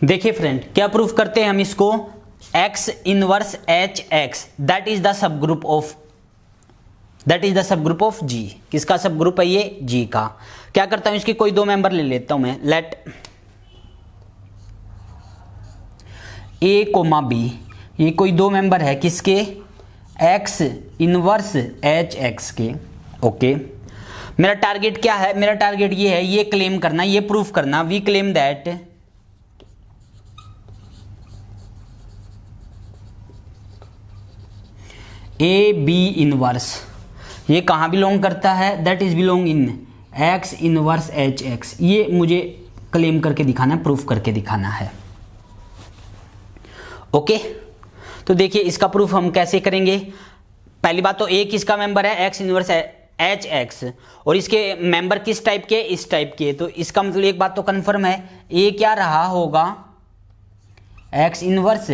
देखिए फ्रेंड, क्या प्रूफ करते हैं हम इसको, x inverse h x that is the subgroup of G। किसका सब ग्रुप है ये? G का। क्या करता हूं, इसके कोई दो मेंबर ले लेता हूं मैं, लेट A कोमा B, ये कोई दो मेंबर है किसके? x इनवर्स एच एक्स के। ओके, मेरा टारगेट क्या है? मेरा टारगेट ये है, ये क्लेम करना, ये प्रूफ करना, we claim that a b inverse, ये कहाँ बिलोंग करता है? That is belong in x inverse h x. ये मुझे क्लेम करके दिखाना है, प्रूफ करके दिखाना है। ओके, तो देखिए इसका प्रूफ हम कैसे करेंगे। पहली बात तो ए किसका मेंबर है? x इनवर्स एच एक्स, और इसके मेंबर किस टाइप के? इस टाइप के। तो इसका मतलब एक बात तो कन्फर्म है, ए क्या रहा होगा? x इनवर्स,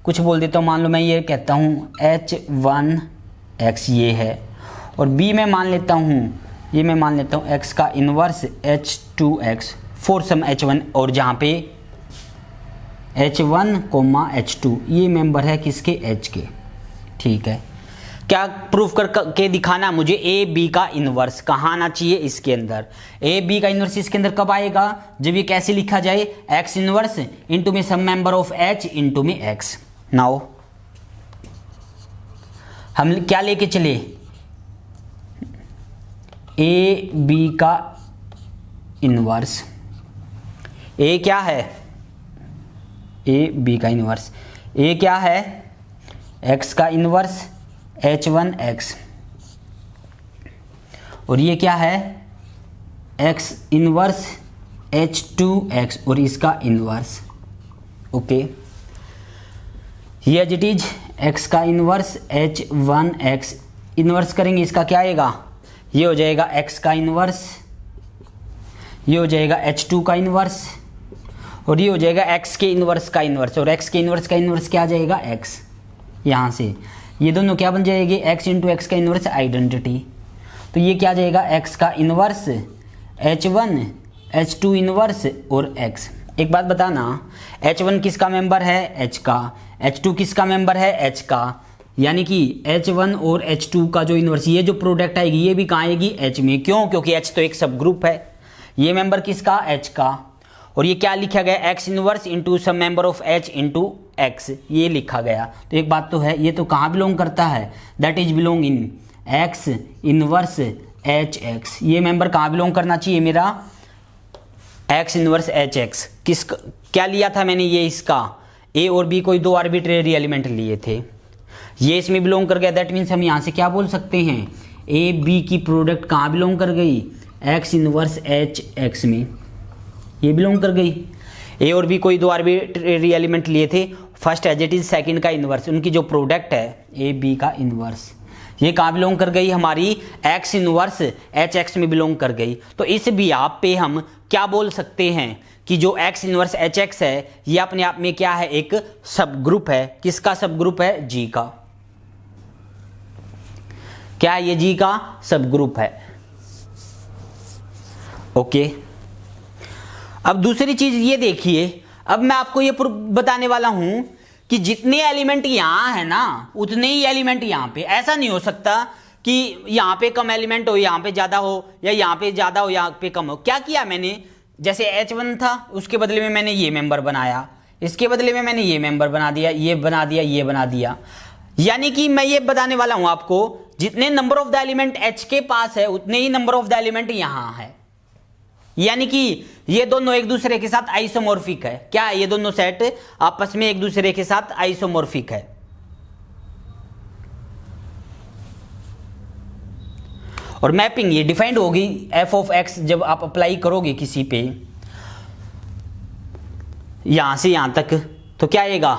कुछ बोल देता हूँ, मान लो मैं ये कहता हूँ h1x ये है, और b में मान लेता हूँ, ये मैं मान लेता हूँ x का inverse h2x for some h1, और जहाँ पे h1, h2 ये मेंबर है किसके? h के। ठीक है, क्या प्रूफ करके दिखाना मुझे? ए बी का इनवर्स कहाँ आना चाहिए? इसके अंदर। ए बी का इनवर्स इसके अंदर कब आएगा? जब ये कैसे लिखा जाए? x इनवर्स इंटू में सम मेंबर ऑफ h इंटू में x। नाउ हम क्या लेके चले? ए बी का इनवर्स, ए क्या है? ए बी का इनवर्स, ए क्या है? x का इनवर्स h1x, और ये क्या है? x इनवर्स h2x, और इसका इनवर्स। ओके, ये एज इट इज x का इनवर्स h1x, इनवर्स करेंगे इसका क्या आएगा? ये हो जाएगा x का इनवर्स, ये हो जाएगा h2 का इनवर्स, और ये हो जाएगा x के इनवर्स का इनवर्स, और x के इनवर्स का इनवर्स क्या आ जाएगा? x। यहाँ से ये दोनों क्या बन जाएंगे? x इंटू एक्स का इनवर्स आइडेंटिटी। तो ये क्या आ जाएगा? x का इनवर्स h1, h2 इनवर्स और x। एक बात बताना, h1 किसका मेंबर है? h का। h2 किसका मेंबर है? h का। यानी कि h1 और h2 का जो इनवर्स, ये जो प्रोडक्ट आएगी ये भी कहाँ आएगी? h में। क्यों? क्योंकि h तो एक सब ग्रुप है। ये मेंबर किसका? h का। और ये क्या लिखा गया? x inverse into some member of h into x, ये लिखा गया। तो एक बात तो है, ये तो कहाँ बिलोंग करता है? That is belong in x inverse h x. ये मेंबर कहाँ बिलोंग करना चाहिए मेरा? x inverse h x. किस क्या लिया था मैंने? ये इसका a और b कोई दो आर्बिट्रेरी एलिमेंट लिए थे, ये इसमें बिलोंग कर गया। दैट मीन्स हम यहाँ से क्या बोल सकते हैं? a b की प्रोडक्ट कहाँ बिलोंग कर गई? x इनवर्स एच एक्स में, ये बिलोंग कर गई। ए और बी कोई दो आर्बिट्रेरी एलिमेंट लिए थे, first as it is, second का इनवर्स, उनकी जो प्रोडक्ट है ए बी का इनवर्स, ये कहाँ बिलोंग कर गई? हमारी एक्स इनवर्स एच एक्स में बिलोंग कर गई। तो इस भी आप पे हम क्या बोल सकते हैं कि जो एक्स इनवर्स एच एक्स है ये अपने आप में क्या है? एक सब ग्रुप है। किसका सब ग्रुप है? जी का। क्या है ये? जी का सब ग्रुप है। ओके, अब दूसरी चीज ये देखिए, अब मैं आपको ये बताने वाला हूं कि जितने एलिमेंट यहां है ना उतने ही एलिमेंट यहां पे। ऐसा नहीं हो सकता कि यहां पे कम एलिमेंट हो, यहां पे ज्यादा हो, या यहां पे ज्यादा हो, यहां पे कम हो। क्या किया मैंने? जैसे h1 था, उसके बदले में मैंने ये मेंबर बनाया, इसके बदले में मैंने ये मेंबर बना दिया, ये बना दिया, ये बना दिया। यानी कि मैं ये बताने वाला हूं आपको, जितने number of the element h के पास है उतने ही नंबर ऑफ द एलिमेंट यहां है। यानी कि ये दोनों एक दूसरे के साथ आइसोमॉर्फिक है। क्या है? ये दोनों सेट आपस में एक दूसरे के साथ आइसोमॉर्फिक है। और मैपिंग ये डिफाइंड होगी f ऑफ x, जब आप अप्लाई करोगे किसी पे यहां से यहां तक, तो क्या आएगा?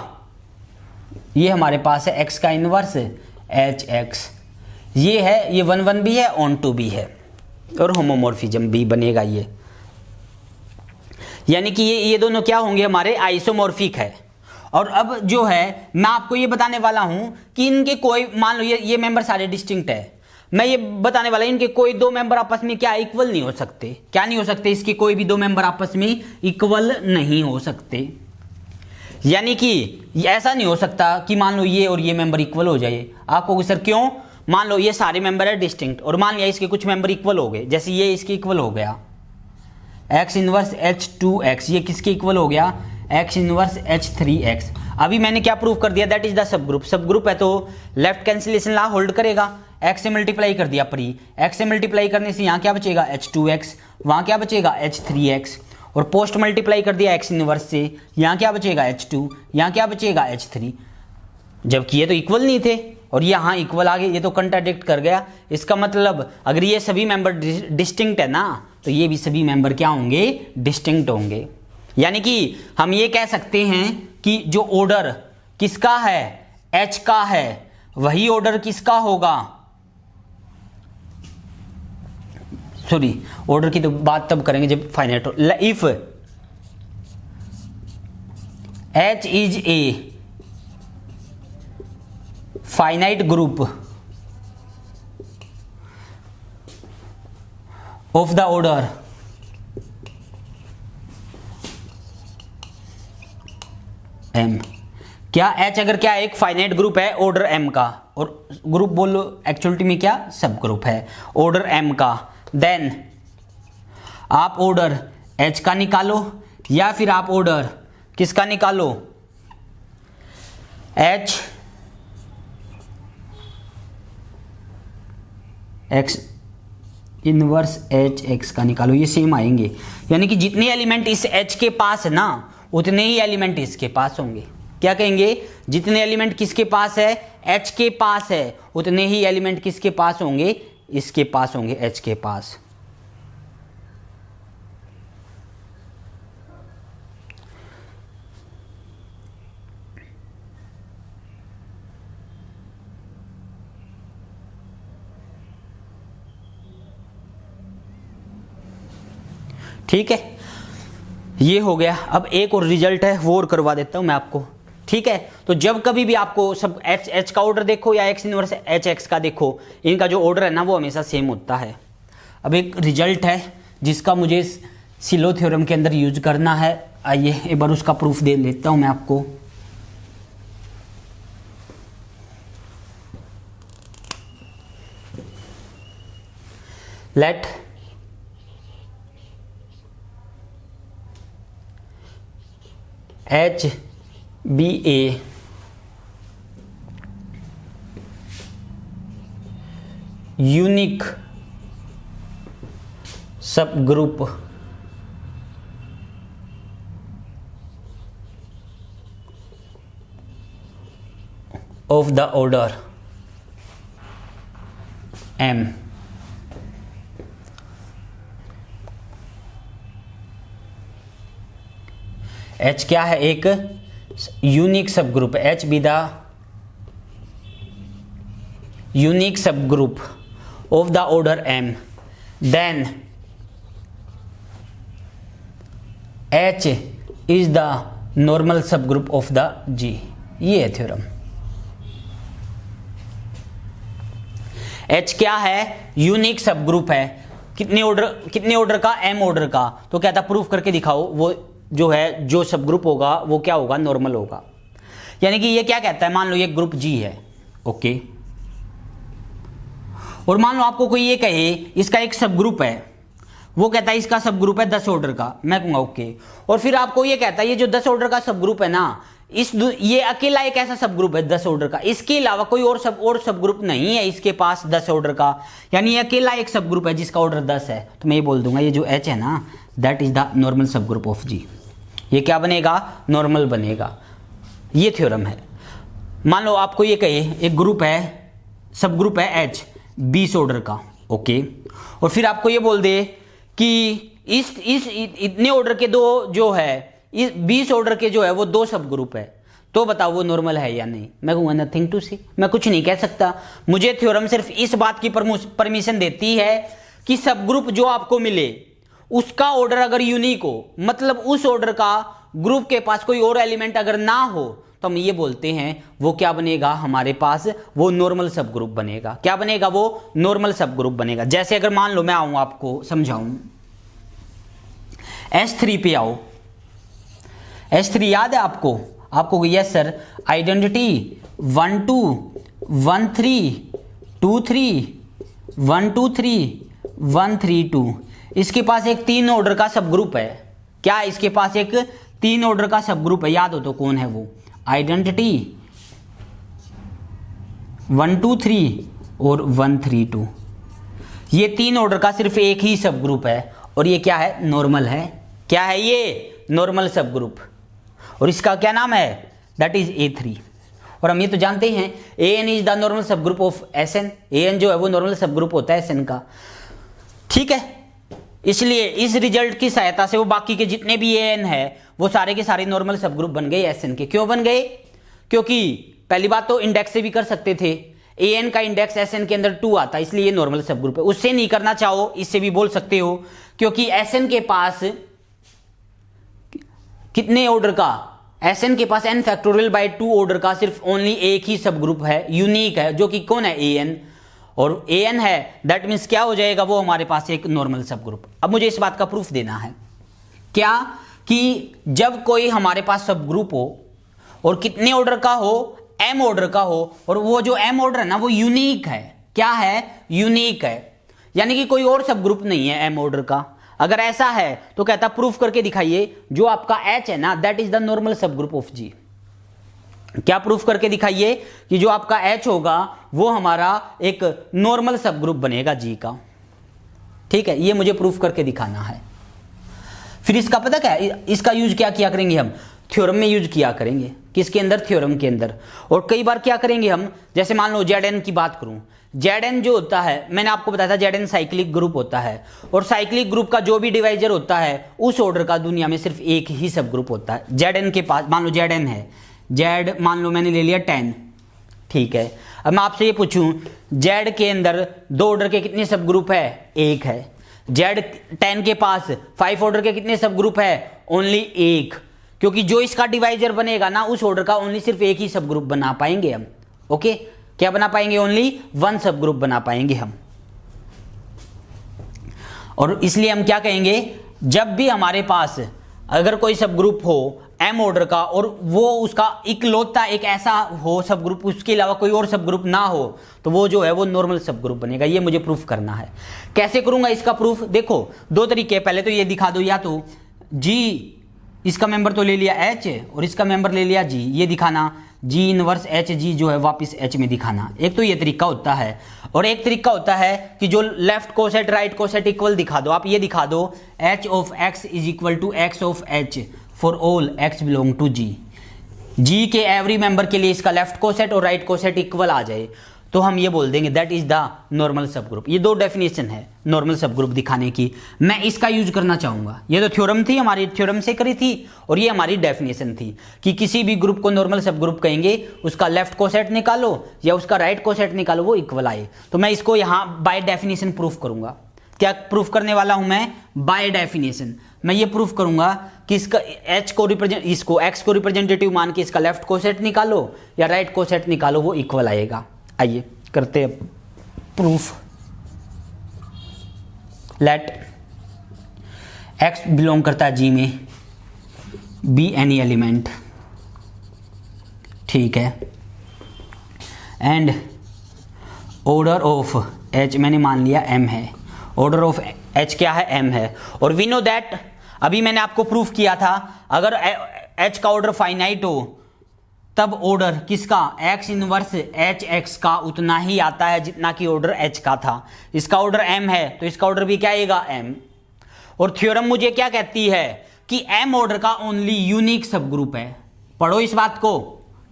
ये हमारे पास है x का इनवर्स एच एक्स, ये है, ये 1 1 भी है, ऑन टू भी है, और होमोमॉर्फिज्म भी बनेगा ये। यानी कि ये दोनों क्या होंगे? हमारे आइसोमॉर्फिक है। और अब जो है मैं आपको ये बताने वाला हूं कि इनके कोई, मान लो ये मेंबर सारे डिस्टिंक्ट है, मैं ये बताने वाला इनके कोई दो मेंबर आपस में क्या इक्वल नहीं हो सकते। क्या नहीं हो सकते? इसके कोई भी दो मेंबर आपस में इक्वल नहीं हो सकते। यानी कि ऐसा नहीं हो सकता कि मान लो ये और ये मेंबर इक्वल हो जाए। आपको सर क्यों, मान लो ये सारे मेंबर है डिस्टिंक्ट और मान लिया इसके कुछ मेंबर इक्वल हो गए, जैसे ये इसके इक्वल हो गया x इनवर्स h2x, ये किसके इक्वल हो गया x इनवर्स h3x। अभी मैंने क्या प्रूव कर दिया, that is the sub group. सब ग्रुप है तो लेफ्ट कैंसिलेशन लॉ होल्ड करेगा। x से मल्टीप्लाई कर दिया प्री, x से मल्टीप्लाई करने से यहाँ क्या बचेगा h2x, वहाँ क्या बचेगा h3x, और पोस्ट मल्टीप्लाई कर दिया x इनवर्स से, यहाँ क्या बचेगा h2, यहाँ क्या बचेगा h3, जबकि ये तो इक्वल नहीं थे और यहाँ इक्वल आ गए, ये तो कंट्राडिक्ट कर गया। इसका मतलब अगर ये सभी मेंबर डिस्टिंक्ट है ना, तो ये भी सभी मेंबर क्या होंगे, डिस्टिंक्ट होंगे। यानी कि हम ये कह सकते हैं कि जो ऑर्डर किसका है, H का है, वही ऑर्डर किसका होगा, सॉरी ऑर्डर की तो बात तब करेंगे जब फाइनाइट हो। If H is a finite group of the order M, क्या H अगर क्या एक फाइनाइट ग्रुप है ऑर्डर M का, और ग्रुप बोलो एक्चुअलिटी में क्या सब ग्रुप है ऑर्डर M का, देन आप ऑर्डर H का निकालो या फिर आप ऑर्डर किसका निकालो, H x inverse h x का निकालो, ये सेम आएंगे। यानी कि जितने एलिमेंट इस H के पास है ना, उतने ही एलिमेंट इसके पास होंगे। क्या कहेंगे, जितने एलिमेंट किसके पास है, H के पास है, उतने ही एलिमेंट किसके पास होंगे, इसके पास होंगे, H के पास। ठीक है, ये हो गया। अब एक और रिजल्ट है वो और करवा देता हूं मैं आपको। ठीक है, तो जब कभी भी आपको सब H का ऑर्डर देखो या x इनवर्स HX का देखो, इनका जो ऑर्डर है ना वो हमेशा सेम होता है। अब एक रिजल्ट है जिसका मुझे सिलो थ्योरम के अंदर यूज करना है, आइए एक बार उसका प्रूफ दे लेता हूं मैं आपको। Let H be a unique subgroup of the order M। H क्या है, एक unique subgroup, H be the unique subgroup of the order M, then H is the normal subgroup of the G। ये है theorem. H क्या है, unique सब group है, कितने ऑर्डर का, M ऑर्डर का। तो कहता प्रूफ करके दिखाओ, वो जो है जो सब ग्रुप होगा वो क्या होगा, नॉर्मल होगा। यानी कि ये क्या कहता है, मान लो ये ग्रुप G है, ओके, और मान लो आपको कोई ये कहे इसका एक सब ग्रुप है, वो कहता है इसका सब ग्रुप है 10 ऑर्डर का, मैं कहूंगा ओके, और फिर आपको ये कहता है ये जो 10 ऑर्डर का सब ग्रुप है ना, ये अकेला एक ऐसा सब ग्रुप है 10 ऑर्डर का, इसके अलावा कोई और सब ग्रुप नहीं है इसके पास 10 ऑर्डर का, यानी ये अकेला एक सब ग्रुप है जिसका ऑर्डर 10 है। तो मैं ये बोल दूंगा ये जो H है ना, that is the normal subgroup of G। ये क्या बनेगा, नॉर्मल बनेगा। ये थ्योरम है। मान लो आपको ये कहे एक ग्रुप है, सब ग्रुप है H 20 ऑर्डर का, ओके, और फिर आपको ये बोल दे कि इस इतने ऑर्डर के दो जो है, इस 20 ऑर्डर के जो है वो 2 सब ग्रुप है, तो बताओ वो नॉर्मल है या नहीं। मैं कहूँगा नथिंग टू सी, मैं कुछ नहीं कह सकता। मुझे थ्योरम सिर्फ इस बात की परमिशन देती है कि सब ग्रुप जो आपको मिले उसका ऑर्डर अगर यूनिक हो, मतलब उस ऑर्डर का ग्रुप के पास कोई और एलिमेंट अगर ना हो, तो हम ये बोलते हैं वो क्या बनेगा, हमारे पास वो नॉर्मल सब ग्रुप बनेगा। क्या बनेगा, वो नॉर्मल सब ग्रुप बनेगा। जैसे अगर मान लो मैं आऊं आपको समझाऊं, S3 पे आओ, S3 याद है आपको, आपको यस सर आइडेंटिटी 1 2 1 3 2 3 1 2 3 1 3 2 इसके पास एक 3 ऑर्डर का सब ग्रुप है। क्या इसके पास एक 3 ऑर्डर का सब ग्रुप है? याद हो तो कौन है वो? आइडेंटिटी 1 2 3 और 1 3 2 ये 3 ऑर्डर का सिर्फ एक ही सब ग्रुप है और ये क्या है? नॉर्मल है। क्या है ये? नॉर्मल सब ग्रुप। और इसका क्या नाम है? That is A3। और हम ये तो जानते हैं AN is the normal subgroup of SN। AN जो है वो नॉर्मल सब ग्रुप होता है SN का। ठीक है, इसलिए इस रिजल्ट की सहायता से वो बाकी के जितने भी AN है वो सारे के सारे नॉर्मल सब ग्रुप बन गए SN के। क्यों बन गए? क्योंकि पहली बात तो इंडेक्स से भी कर सकते थे, AN का इंडेक्स SN के अंदर 2 आता, इसलिए ये नॉर्मल सब ग्रुप है। उससे नहीं करना चाहो इससे भी बोल सकते हो, क्योंकि SN के पास कितने ऑर्डर का? SN के पास n फैक्टोरियल बाय 2 ऑर्डर का सिर्फ ओनली एक ही सब ग्रुप है, यूनिक है, जो कि कौन है? AN। और AN है दैट मीन्स क्या हो जाएगा? वो हमारे पास एक नॉर्मल सब ग्रुप। अब मुझे इस बात का प्रूफ देना है क्या कि जब कोई हमारे पास सब ग्रुप हो और कितने ऑर्डर का हो? M ऑर्डर का हो, और वो जो M ऑर्डर है ना वो यूनिक है। क्या है? यूनिक है, यानी कि कोई और सब ग्रुप नहीं है M ऑर्डर का। अगर ऐसा है तो कहता प्रूफ करके दिखाइए जो आपका H है ना that is the normal subgroup of G। क्या प्रूफ करके दिखाइए कि जो आपका H होगा वो हमारा एक नॉर्मल सब ग्रुप बनेगा G का। ठीक है, ये मुझे प्रूफ करके दिखाना है। फिर इसका पता क्या है? इसका यूज क्या किया करेंगे हम? थ्योरम में यूज किया करेंगे। किसके अंदर? थ्योरम के अंदर। और कई बार क्या करेंगे हम, जैसे मान लो Zn की बात करूं, Zn जो होता है मैंने आपको बताया था Zn साइक्लिक ग्रुप होता है, और साइक्लिक ग्रुप का जो भी डिवाइजर होता है उस ऑर्डर का दुनिया में सिर्फ एक ही सब ग्रुप होता है। Zn के पास मान लो Zn है, Z मान लो मैंने ले लिया 10। ठीक है, अब मैं आपसे ये पूछूं Z के अंदर 2 ऑर्डर के कितने सब ग्रुप है? 1 है। Z10 के पास 5 ऑर्डर के कितने सब ग्रुप है? ओनली 1, क्योंकि जो इसका डिवाइजर बनेगा ना उस ऑर्डर का ओनली सिर्फ एक ही सब ग्रुप बना पाएंगे हम। ओके, क्या बना पाएंगे? ओनली 1 सब ग्रुप बना पाएंगे हम। और इसलिए हम क्या कहेंगे, जब भी हमारे पास अगर कोई सब ग्रुप हो M ऑर्डर का और वो उसका इकलौता एक ऐसा हो सब ग्रुप, उसके अलावा कोई और सब ग्रुप ना हो, तो वो जो है वो नॉर्मल सब ग्रुप बनेगा। ये मुझे प्रूफ करना है। कैसे करूंगा इसका प्रूफ? देखो 2 तरीके। पहले तो ये दिखा दो, या तो G इसका मेंबर तो ले लिया H और इसका मेंबर ले लिया G, ये दिखाना G इनवर्स HG जो है वापस H में दिखाना। एक तो ये तरीका होता है, और एक तरीका होता है कि जो left coset right coset equal दिखा दो। आप ये दिखा दो H of X is equal to X of H for all X belong to G। G के एवरी मेंबर के लिए इसका लेफ्ट कोसेट और राइट कोसेट इक्वल आ जाए तो हम ये बोल देंगे that is the normal subgroup. ये 2 डेफिनेशन है नॉर्मल सब ग्रुप दिखाने की। मैं इसका यूज करना चाहूंगा। ये तो थ्योरम थी, हमारी थ्योरम से करी थी, और ये हमारी डेफिनेशन थी कि किसी भी ग्रुप को नॉर्मल सब ग्रुप कहेंगे, उसका लेफ्ट कोसेट निकालो या उसका राइट कोसेट निकालो, वो इक्वल आए। तो मैं इसको यहाँ बाय डेफिनेशन प्रूफ करूंगा। क्या प्रूफ करने वाला हूं मैं? By definition. मैं ये प्रूफ करूंगा कि इसका H को रिप्रेजेंट, इसको X को रिप्रेजेंटेटिव मान के इसका लेफ्ट कोसेट निकालो या राइट कोसेट निकालो, वो इक्वल आएगा। आइए करते हैं प्रूफ। लेट X बिलोंग करता है G में, बी एनी एलिमेंट। ठीक है, एंड ऑर्डर ऑफ H मैंने मान लिया M है। ऑर्डर ऑफ H क्या है? M है। और वी नो दैट, अभी मैंने आपको प्रूफ किया था, अगर H का ऑर्डर फाइनाइट हो तब ऑर्डर किसका? X इनवर्स HX का उतना ही आता है जितना कि ऑर्डर H का था। इसका ऑर्डर M है तो इसका ऑर्डर भी क्या आएगा? M। और थ्योरम मुझे क्या कहती है कि M ऑर्डर का ओनली यूनिक सब ग्रुप है। पढ़ो इस बात को,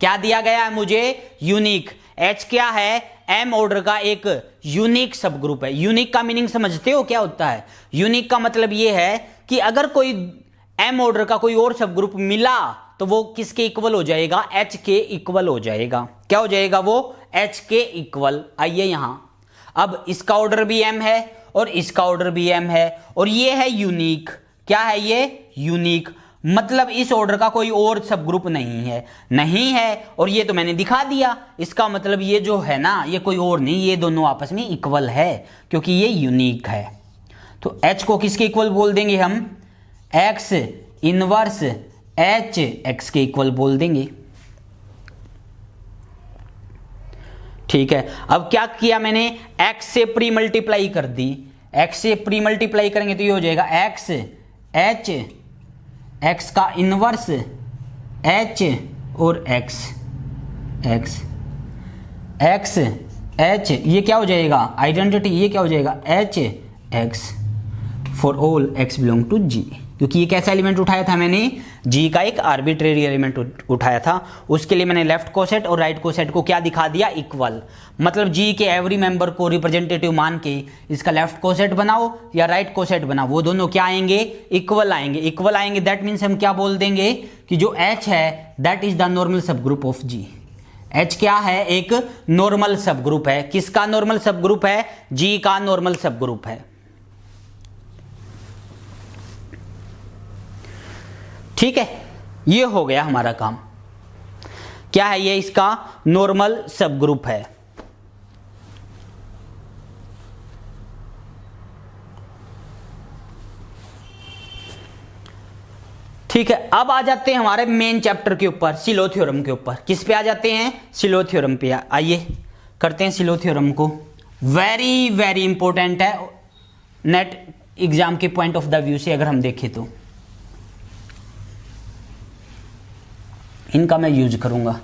क्या दिया गया है मुझे? यूनिक। H क्या है? M ऑर्डर का एक यूनिक सब ग्रुप है। यूनिक का मीनिंग समझते हो क्या होता है? यूनिक का मतलब यह है कि अगर कोई M ऑर्डर का कोई और सब ग्रुप मिला तो वो किसके इक्वल हो जाएगा? H के इक्वल हो जाएगा। क्या हो जाएगा वो? H के इक्वल। आइए यहां, अब इसका ऑर्डर भी M है और इसका ऑर्डर भी M है, और ये है यूनिक। क्या है ये? यूनिक। मतलब इस ऑर्डर का कोई और सब ग्रुप नहीं है, और ये तो मैंने दिखा दिया। इसका मतलब ये जो है ना, ये कोई और नहीं, ये दोनों आपस में इक्वल है क्योंकि ये यूनिक है। तो H को किसके इक्वल बोल देंगे हम? X इनवर्स एच एक्स के इक्वल बोल देंगे। ठीक है, अब क्या किया मैंने, x से प्री मल्टीप्लाई कर दी, x से प्री मल्टीप्लाई करेंगे तो ये हो जाएगा x h, x का इनवर्स h और x h, ये क्या हो जाएगा आइडेंटिटी, ये क्या हो जाएगा h x for all x belong to g, क्योंकि ये कैसा एलिमेंट उठाया था मैंने, g का एक आर्बिट्रेरी एलिमेंट उठाया था, उसके लिए मैंने लेफ्ट कोसेट और राइट कोसेट को क्या दिखा दिया, इक्वल। मतलब g के एवरी मेंबर को रिप्रेजेंटेटिव मान के इसका लेफ्ट कोसेट बनाओ या राइट कोसेट बनाओ, वो दोनों क्या आएंगे, इक्वल आएंगे। इक्वल आएंगे दैट मीन्स हम क्या बोल देंगे कि जो h है that is the normal subgroup of g। h क्या है, एक नॉर्मल सब ग्रुप है। किसका नॉर्मल सब ग्रुप है, g का नॉर्मल सब ग्रुप है। ठीक है, ये हो गया हमारा काम। क्या है ये, इसका नॉर्मल सब ग्रुप है। ठीक है, अब आ जाते हैं हमारे मेन चैप्टर के ऊपर, सिलो थ्योरम के ऊपर। किस पे आ जाते हैं, सिलो थ्योरम पे। आइए करते हैं सिलो थ्योरम को। वेरी वेरी इंपॉर्टेंट है नेट एग्जाम के पॉइंट ऑफ द व्यू से अगर हम देखें तो इनका मैं यूज करूंगा।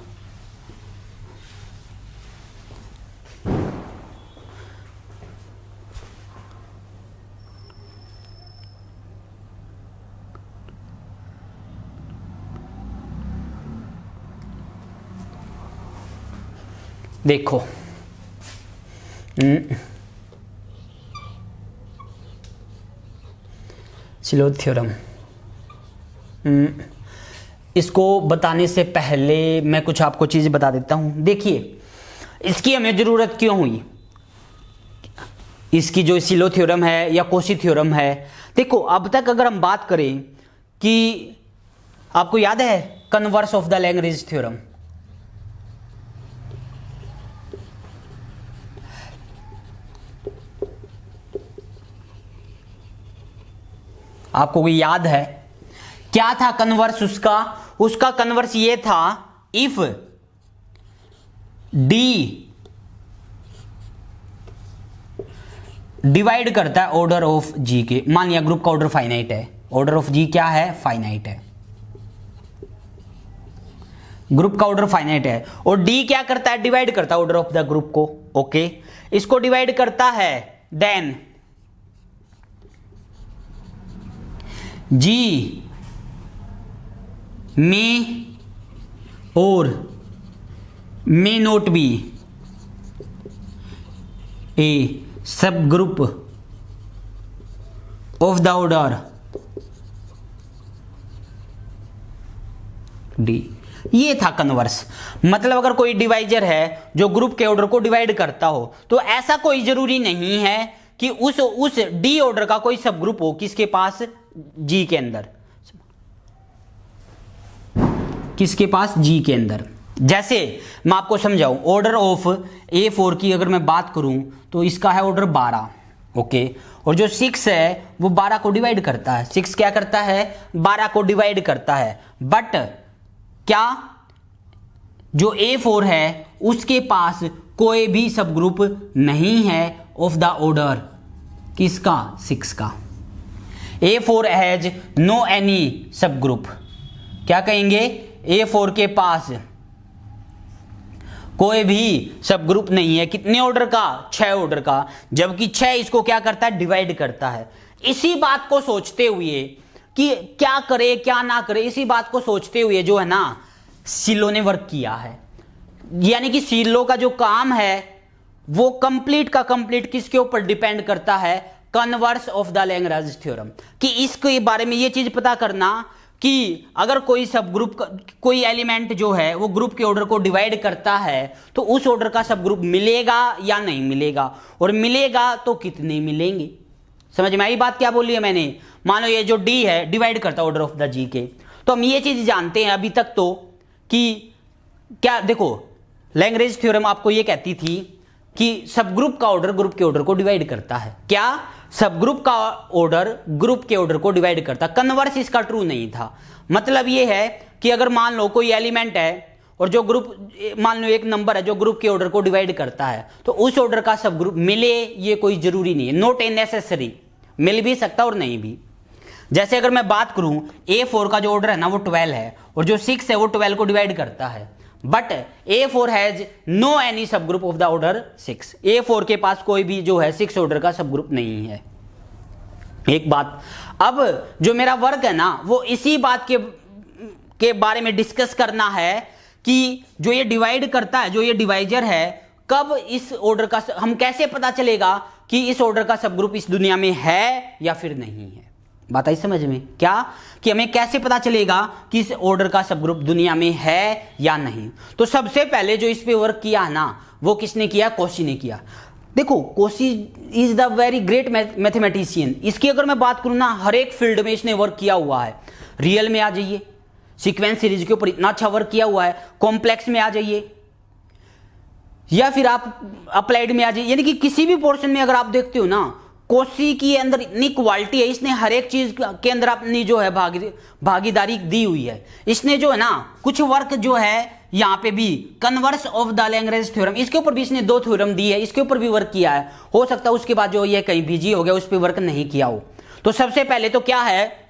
देखो सिलो थ्योरम, इसको बताने से पहले मैं कुछ आपको चीज़ बता देता हूं। देखिए इसकी हमें ज़रूरत क्यों हुई, इसकी जो सिलो थ्योरम है या कोशी थ्योरम है। देखो अब तक अगर हम बात करें कि आपको याद है converse of the Lagrange theorem, आपको कोई याद है क्या था कन्वर्स उसका कन्वर्स ये था, इफ डी डिवाइड करता है ऑर्डर ऑफ जी के। मान लिया ग्रुप का ऑर्डर फाइनाइट है, ऑर्डर ऑफ जी क्या है, फाइनाइट है, ग्रुप का ऑर्डर फाइनाइट है, और डी क्या करता है, डिवाइड करता है ऑर्डर ऑफ द ग्रुप को। ओके, इसको डिवाइड करता है, देन जी मे और मे नोट बी ए सब group of the order D. ये था कन्वर्स। मतलब अगर कोई डिवाइजर है जो ग्रुप के ऑर्डर को डिवाइड करता हो, तो ऐसा कोई जरूरी नहीं है कि उस डी ऑर्डर का कोई सब ग्रुप हो किसके पास, जी के अंदर, किसके पास, जी के अंदर। जैसे मैं आपको समझाऊं, ऑर्डर ऑफ A4 की अगर मैं बात करूं तो इसका है ऑर्डर 12। ओके, और जो 6 है वो 12 को डिवाइड करता है। 6 क्या करता है, 12 को डिवाइड करता है। बट क्या जो A4 है उसके पास कोई भी सब ग्रुप नहीं है ऑफ द ऑर्डर किसका, 6 का। A4 हैज नो एनी सब ग्रुप। क्या कहेंगे, A4 के पास कोई भी सब ग्रुप नहीं है। कितने ऑर्डर का, 6 ऑर्डर का। जबकि 6 इसको क्या करता है, डिवाइड करता है। इसी बात को सोचते हुए कि क्या करे क्या ना करे, इसी बात को सोचते हुए जो है ना सिलो ने वर्क किया है। यानी कि सिलो का जो काम है वो कंप्लीट का कंप्लीट किसके ऊपर डिपेंड करता है, converse of the Lagrange theorem. कि इसके बारे में ये चीज पता करना कि अगर कोई सब ग्रुप कोई एलिमेंट जो है वो ग्रुप के ऑर्डर को डिवाइड करता है तो उस ऑर्डर का सब ग्रुप मिलेगा या नहीं मिलेगा, और मिलेगा तो कितने मिलेंगे। समझ में आई बात क्या बोली है मैंने। मानो ये जो डी है डिवाइड करता है ऑर्डर ऑफ द जी के, तो हम ये चीज जानते हैं अभी तक तो कि क्या, देखो लैग्रेंज थ्योरम आपको ये कहती थी कि सब ग्रुप का ऑर्डर ग्रुप के ऑर्डर को डिवाइड करता है। क्या, सब ग्रुप का ऑर्डर ग्रुप के ऑर्डर को डिवाइड करता। कन्वर्स इसका ट्रू नहीं था। मतलब ये है कि अगर मान लो कोई एलिमेंट है और जो ग्रुप, मान लो एक नंबर है जो ग्रुप के ऑर्डर को डिवाइड करता है, तो उस ऑर्डर का सब ग्रुप मिले ये कोई जरूरी नहीं है, नॉट ए नेसेसरी, मिल भी सकता और नहीं भी। जैसे अगर मैं बात करूं A4 का जो ऑर्डर है ना वो 12 है और जो 6 है वो 12 को डिवाइड करता है, but A4 has no any subgroup of the order 6। A4 के पास कोई भी जो है 6 ऑर्डर का सब ग्रुप नहीं है। एक बात, अब जो मेरा वर्क है ना वो इसी बात के बारे में डिस्कस करना है कि जो ये डिवाइड करता है, जो ये डिवाइजर है, कब इस ऑर्डर का, हम कैसे पता चलेगा कि इस ऑर्डर का सब ग्रुप इस दुनिया में है या फिर नहीं है। बात आई समझ में? क्या कि हमें कैसे पता चलेगा कि इस ऑर्डर का सब ग्रुप दुनिया में है या नहीं। तो सबसे पहले जो इस पे वर्क किया है ना वो किसने किया? कॉशी ने किया। देखो Cauchy is the very great mathematician. इसकी अगर मैं बात करूं ना, हर एक फील्ड में इसने वर्क किया हुआ है। रियल में आ जाइए, सीक्वेंस सीरीज के ऊपर इतना अच्छा वर्क किया हुआ है। कॉम्प्लेक्स में आ जाइए या फिर आप अप्लाइड में आ जाइए, यानी कि किसी भी पोर्शन में अगर आप देखते हो ना, कॉशी की अंदर इतनी क्वालिटी है, इसने हर एक चीज के अंदर अपनी जो है भागीदारी दी हुई है। इसने जो है ना कुछ वर्क जो है यहाँ पे भी converse of the Lagrange theorem, इसके ऊपर भी इसने 2 थ्योरम दी है, इसके ऊपर भी वर्क किया है। हो सकता है उसके बाद जो ये कहीं बिजी हो गया उस पर वर्क नहीं किया हो। तो सबसे पहले तो क्या है,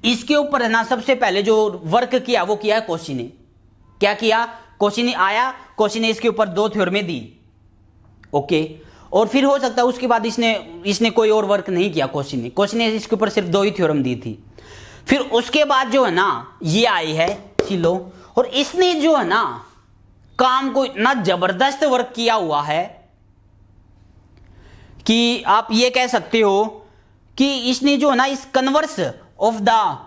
इसके ऊपर है ना सबसे पहले जो वर्क किया वो किया है कॉशी ने। क्या किया? कॉशी ने आया, कॉशी ने इसके ऊपर 2 थ्योरमें दी, ओके। और फिर हो सकता है उसके बाद इसने कोई और वर्क नहीं किया। कॉशी ने इसके ऊपर सिर्फ 2 ही थ्योरम दी थी। फिर उसके बाद जो है ना ये आई है चिलो, और इसने जो है ना काम को इतना जबरदस्त वर्क किया हुआ है कि आप ये कह सकते हो कि इसने जो है ना इस कन्वर्स ऑफ द,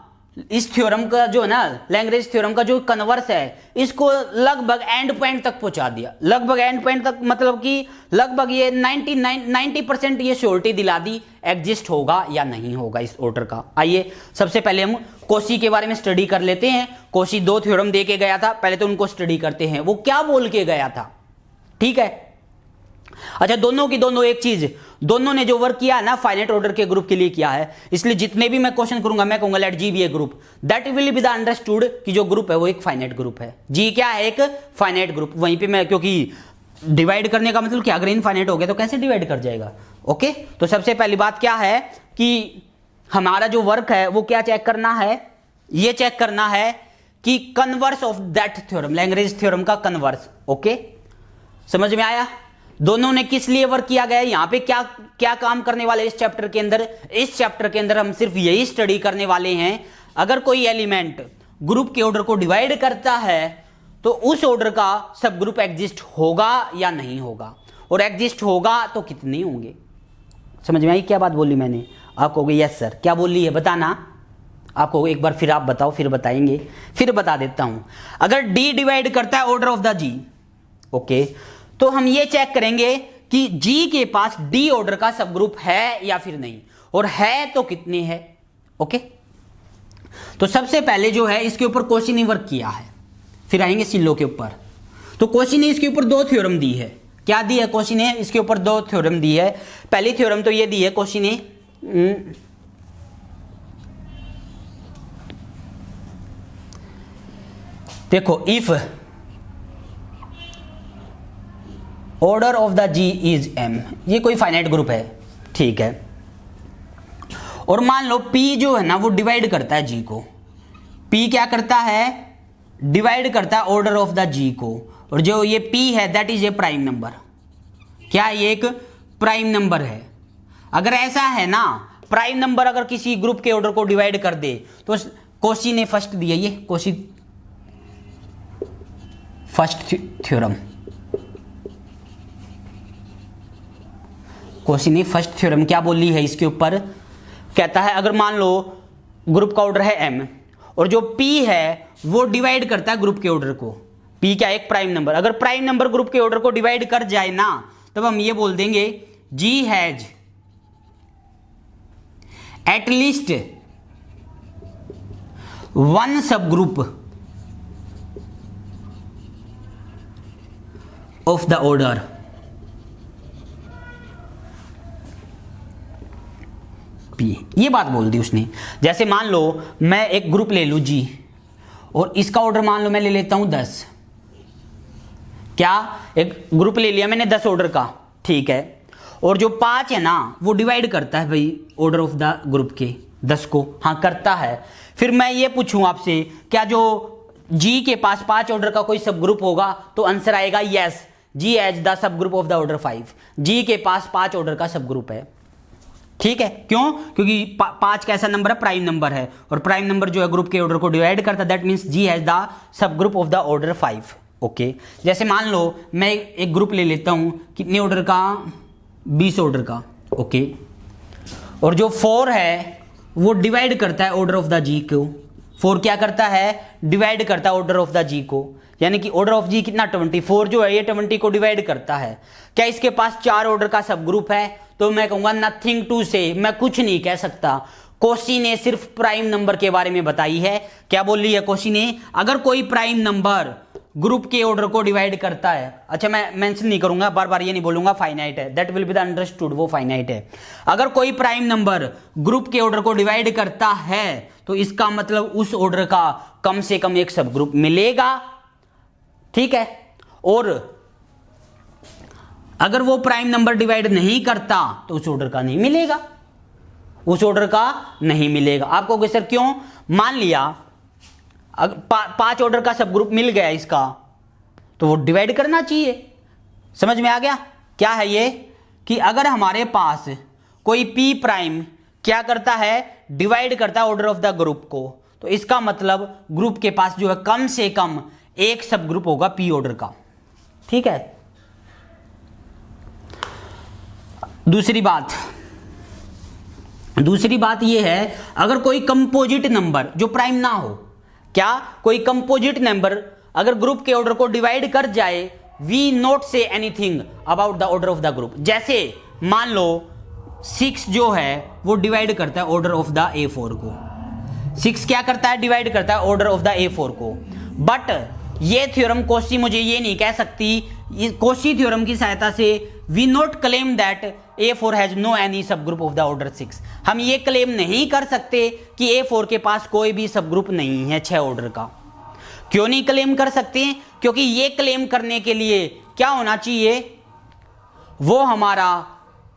इस थ्योरम का जो है ना लैग्रेंज थ्योरम का जो कन्वर्स है, इसको लगभग एंड पॉइंट तक पहुंचा दिया। लगभग एंड पॉइंट तक मतलब कि लगभग ये 90% ये श्योरिटी दिला दी एग्जिस्ट होगा या नहीं होगा इस ऑर्डर का। आइए सबसे पहले हम कॉशी के बारे में स्टडी कर लेते हैं। कॉशी 2 थ्योरम दे के गया था, पहले तो उनको स्टडी करते हैं। वो क्या बोल के गया था, ठीक है? अच्छा, दोनों की दोनों एक चीज, दोनों ने जो वर्क किया है ना फाइनाइट ऑर्डर के ग्रुप के लिए किया है, इसलिए जितने भी मैं क्वेश्चन करूंगा मैं कहूंगा let G be a group, that will be the understood कि जो ग्रुप है वो एक फाइनाइट ग्रुप है। जी क्या है? एक फाइनाइट ग्रुप। वहीं पे मैं, क्योंकि डिवाइड करने का मतलब क्या, अगर इनफाइनाइट हो गया तो कैसे डिवाइड कर जाएगा, ओके। तो सबसे पहली बात क्या है कि हमारा जो वर्क है वो क्या चेक करना है, ये चेक करना है कि converse of that theorem, Lagrange theorem का कन्वर्स, ओके। समझ में आया? दोनों ने किस लिए वर्क किया गया है, यहां पे क्या क्या काम करने वाले इस चैप्टर के अंदर? इस चैप्टर के अंदर हम सिर्फ यही स्टडी करने वाले हैं, अगर कोई एलिमेंट ग्रुप के ऑर्डर को डिवाइड करता है तो उस ऑर्डर का सब ग्रुप एग्जिस्ट होगा या नहीं होगा, और एग्जिस्ट होगा तो कितने होंगे। समझ में आई क्या बात बोली मैंने? आप कहोगे यस सर, क्या बोली है बताना। आपको एक बार फिर आप बताओ, फिर बताएंगे, फिर बता देता हूं। अगर डी डिवाइड करता है order of the G, okay, तो हम ये चेक करेंगे कि जी के पास डी ऑर्डर का सब ग्रुप है या फिर नहीं, और है तो कितने हैं, ओके। तो सबसे पहले जो है इसके ऊपर कॉशी ने वर्क किया है, फिर आएंगे सिल्लो के ऊपर। तो कॉशी ने इसके ऊपर 2 थ्योरम दी है। क्या दी है कॉशी ने? इसके ऊपर 2 थ्योरम दी है। पहली थ्योरम तो ये दी है कॉशी ने, देखो, if order of the G is m, ये कोई फाइनाइट ग्रुप है, ठीक है। और मान लो पी जो है ना वो डिवाइड करता है जी को। पी क्या करता है? डिवाइड करता है ऑर्डर ऑफ द जी को, और जो ये पी है that is a prime number. क्या ये एक प्राइम नंबर है? अगर ऐसा है ना, प्राइम नंबर अगर किसी ग्रुप के ऑर्डर को डिवाइड कर दे तो कॉशी ने फर्स्ट दिया, ये कॉशी फर्स्ट थ्योरम, कॉशी ने फर्स्ट थ्योरम क्या बोली है इसके ऊपर? कहता है अगर मान लो ग्रुप का ऑर्डर है एम और जो पी है वो डिवाइड करता है ग्रुप के ऑर्डर को। पी क्या? एक प्राइम नंबर। अगर प्राइम नंबर ग्रुप के ऑर्डर को डिवाइड कर जाए ना, तब हम ये बोल देंगे जी हैज एट लीस्ट वन सब group of the order. P, ये बात बोल दी उसने। जैसे मान लो मैं एक ग्रुप ले लूँ जी, और इसका ऑर्डर मान लो मैं ले लेता हूँ 10। क्या, एक ग्रुप ले लिया मैंने 10 ऑर्डर का, ठीक है, और जो 5 है ना वो डिवाइड करता है भाई ऑर्डर ऑफ द ग्रुप के 10 को, हाँ करता है। फिर मैं ये पूछूं आपसे, क्या जो जी के पास 5 ऑर्डर का कोई सब ग्रुप होगा? तो आंसर आएगा yes, G has the subgroup of the order 5। जी के पास 5 ऑर्डर का सब ग्रुप है, ठीक है। क्यों? क्योंकि 5 कैसा नंबर है? प्राइम नंबर है, और प्राइम नंबर जो है ग्रुप के ऑर्डर को डिवाइड करता है, that means G has the subgroup of the order 5। Okay, जैसे मान लो मैं एक ग्रुप ले लेता हूं, कितने ऑर्डर का? 20 ऑर्डर का, ओके, और जो 4 है वो डिवाइड करता है ऑर्डर ऑफ द जी को। 4 क्या करता है? डिवाइड करता है ऑर्डर ऑफ द जी को, यानी कि ऑर्डर ऑफ जी कितना? 24 जो है ये 20 को डिवाइड करता है। क्या इसके पास 4 ऑर्डर का सब ग्रुप है? तो मैं कहूंगा नथिंग टू से, मैं कुछ नहीं कह सकता। कोशी ने सिर्फ प्राइम नंबर के बारे में बताई है। क्या बोल रही है कोशी ने? अगर कोई प्राइम नंबर ग्रुप के ऑर्डर को डिवाइड करता है, अच्छा मैं मेंशन नहीं करूंगा, बार बार ये नहीं बोलूंगा फाइनाइट है, that will be the understood, वो फाइनाइट है। अगर कोई प्राइम नंबर ग्रुप के ऑर्डर को डिवाइड करता है तो इसका मतलब उस ऑर्डर का कम से कम एक सब ग्रुप मिलेगा, ठीक है। और अगर वो प्राइम नंबर डिवाइड नहीं करता तो उस ऑर्डर का नहीं मिलेगा, उस ऑर्डर का नहीं मिलेगा। आपको कहोगे सर क्यों? मान लिया अगर 5 ऑर्डर का सब ग्रुप मिल गया इसका, तो वो डिवाइड करना चाहिए। समझ में आ गया? क्या है ये कि अगर हमारे पास कोई पी प्राइम क्या करता है? डिवाइड करता है ऑर्डर ऑफ द ग्रुप को, तो इसका मतलब ग्रुप के पास जो है कम से कम एक सब ग्रुप होगा पी ऑर्डर का, ठीक है। दूसरी बात यह है, अगर कोई कंपोजिट नंबर जो प्राइम ना हो, क्या कोई कंपोजिट नंबर अगर ग्रुप के ऑर्डर को डिवाइड कर जाए, we not say anything about the order of the group. जैसे मान लो 6 जो है वो डिवाइड करता है ऑर्डर ऑफ द A4 को। 6 क्या करता है? डिवाइड करता है ऑर्डर ऑफ द A4 को। बट ये थ्योरम कोशी मुझे ये नहीं कह सकती, कोशी थ्योरम की सहायता से we not claim that A4 has no any subgroup of the order 6। हम ये क्लेम नहीं कर सकते कि A4 के पास कोई भी सब ग्रुप नहीं है 6 ऑर्डर का। क्यों नहीं क्लेम कर सकते? क्योंकि ये क्लेम करने के लिए क्या होना चाहिए? वो हमारा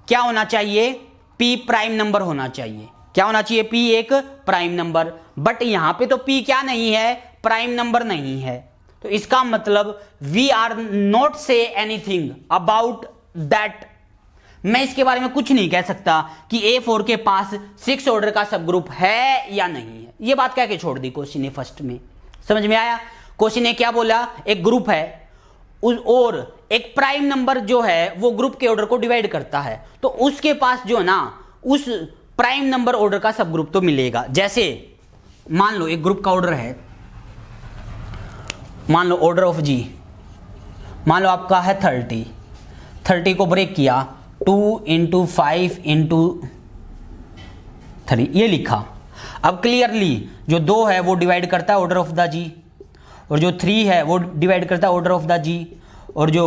क्या होना चाहिए? P प्राइम नंबर होना चाहिए। क्या होना चाहिए? P एक प्राइम नंबर। बट यहां पे तो P क्या नहीं है? प्राइम नंबर नहीं है। तो इसका मतलब we are not say anything about that. मैं इसके बारे में कुछ नहीं कह सकता कि A4 के पास 6 ऑर्डर का सब ग्रुप है या नहीं है। ये बात कह के छोड़ दी कोशी ने फर्स्ट में। समझ में आया? कोशी ने क्या बोला? एक ग्रुप है और एक प्राइम नंबर जो है वो ग्रुप के ऑर्डर को डिवाइड करता है, तो उसके पास जो ना उस प्राइम नंबर ऑर्डर का सब ग्रुप तो मिलेगा। जैसे मान लो एक ग्रुप का ऑर्डर है, मान लो ऑर्डर ऑफ जी, मान लो आपका है 30 को ब्रेक किया 2 × 5 × 3 ये लिखा। अब क्लियरली जो 2 है वो डिवाइड करता है ऑर्डर ऑफ द जी, और जो 3 है वो डिवाइड करता है ऑर्डर ऑफ द जी, और जो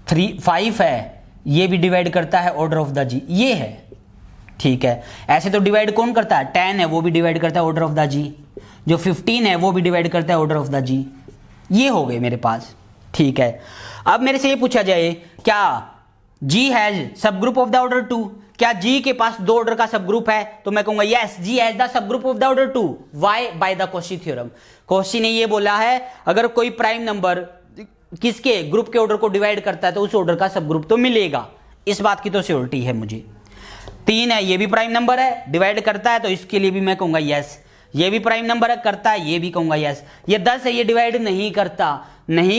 5 है ये भी डिवाइड करता है ऑर्डर ऑफ द जी। ये है, ठीक है। ऐसे तो डिवाइड कौन करता है? 10 है वो भी डिवाइड करता है ऑर्डर ऑफ द जी, जो 15 है वो भी डिवाइड करता है ऑर्डर ऑफ द जी। ये हो गए मेरे पास, ठीक है। अब मेरे से ये पूछा जाए क्या G हैज सब ग्रुप ऑफ द ऑर्डर 2? क्या G के पास 2 ऑर्डर का सब ग्रुप है? तो मैं कहूंगा yes, G has the subgroup of the order 2। Why? By the Cauchy theorem. Cauchy ने ये बोला है अगर कोई प्राइम नंबर किसके ग्रुप के ऑर्डर को डिवाइड करता है तो उस ऑर्डर का सब ग्रुप तो मिलेगा। इस बात की तो श्योरिटी है मुझे। 3 है ये भी प्राइम नंबर है, डिवाइड करता है, तो इसके लिए भी मैं कहूंगा यस। ये भी प्राइम नंबर है, करता है, ये भी कहूंगा यस। ये 10 है ये डिवाइड नहीं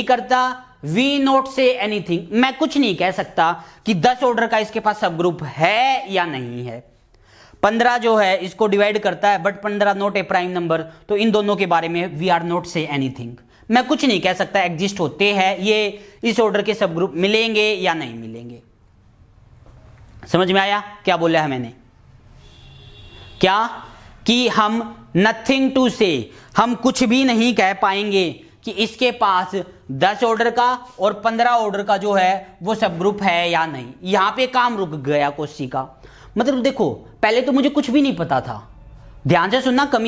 करता, वी नॉट से एनीथिंग। मैं कुछ नहीं कह सकता कि 10 ऑर्डर का इसके पास सब ग्रुप है या नहीं है। 15 जो है इसको डिवाइड करता है, but 15 not a prime number, तो इन दोनों के बारे में we are not say anything. मैं कुछ नहीं कह सकता एग्जिस्ट होते हैं ये, इस ऑर्डर के सब ग्रुप मिलेंगे या नहीं मिलेंगे। समझ में आया क्या बोला है मैंने? क्या कि हम नथिंग टू से, हम कुछ भी नहीं कह पाएंगे कि इसके पास 10 ऑर्डर का और 15 ऑर्डर का जो है वो सब ग्रुप है या नहीं। यहां पे काम रुक गया कोशी का। मतलब देखो पहले तो मुझे कुछ भी नहीं पता था, ध्यान से सुनना, कमी